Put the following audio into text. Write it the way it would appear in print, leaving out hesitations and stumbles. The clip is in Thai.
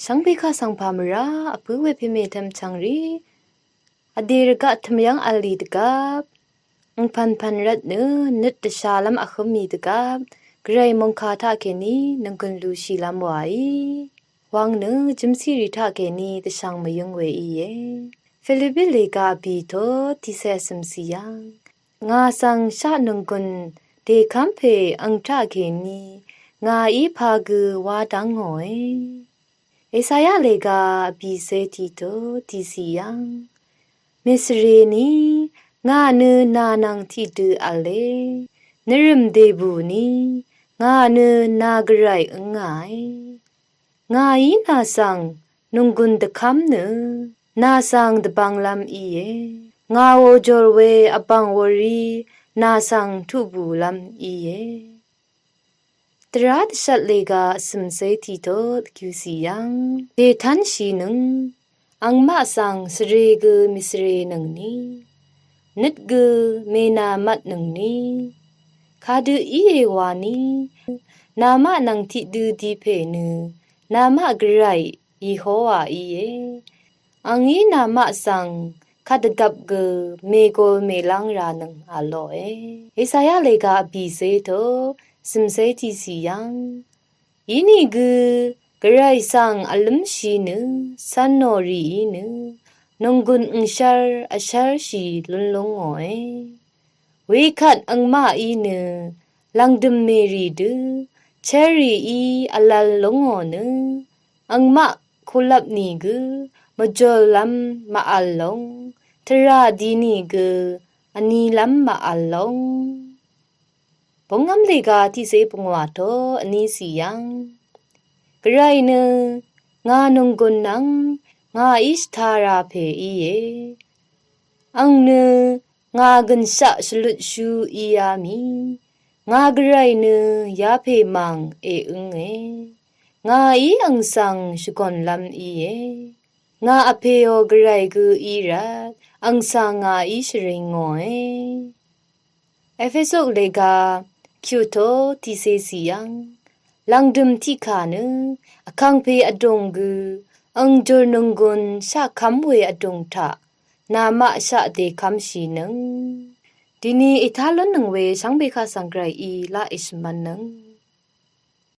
สังเบคาสังพามราอปือเวพิเมทัมชังรีอดีรกะทมยังอลีดกับพันรัดเนนึดตชาลัมอคมีดกับไกรมงคาทาเคนีนังกุนลูชีลัมไววังเนจิมซีริทาเคนีตชังมยงเวอีเยฟิลิปปิเลกาบีโตทิเซสมซียังงาสังชานังกุนเดคัมเพอังทาเคนีงาอีพากือวาดังหอยเอสายาเลกาบีเซติโตทิซียังมิสเรนีงาเนนานังทิดูอเลนริมเดบูนีงาเนนากไรงายงาอีนาสังนุงกุนตะคัมเนนาสังตะบังลัมอีเยงาโอจอรเวอปังวรีนาสังทุบูลัมอีเยตราดชัดเลกาสมเซติโตคิวซียังเดทันชีนึงอังมาสังสเรกมิสเรนังนีนิดกเมนามัดนังนีคาดูอีเอวานีนามะนังทิดูดีเพนึนามะกไรยีโฮวาอีเยอังอีนามะสังคาดกับกเมโกเมลังรานังอาโลเอสายาเลกาบีเซโตสิมเซติซียังยินีกไรสังอัลมชีนึซันโนรีนึนงกุนอุชาร์อชาร์ชีลุนลงโอยเวคัดอังมาอีนึลังดมเมรีดูเชอรีอีอลาลงโอนึอังมาคุลับนีกมจอลัมมาอัลลงทราดีนีกอันนีลัมมาอัลลงปงอัมเลกาที่เซปงวาโตอันนี้สิยังไกรเนงานงกุนนังงาอิสทาราเพอีเยอังเนงากันสะสลุดชูอียามีงาไกรเนยาเพมังเออึงเองาอีอังสังชุกอนลัมอีเยงาอเพโอไกรกูอีรัดอังสังงาอิสริงโงเอเฟโซเลกาคิวโตทิเซซียังลังดุมทิคานึอคังเพอดงกูอังจอร์นงกุนชะคัมเวอดงทะนามะชะเดคัมชีนึงดินีอิทาลนนึงเวสังเบคาสังไกรอีลาอิสมันนึง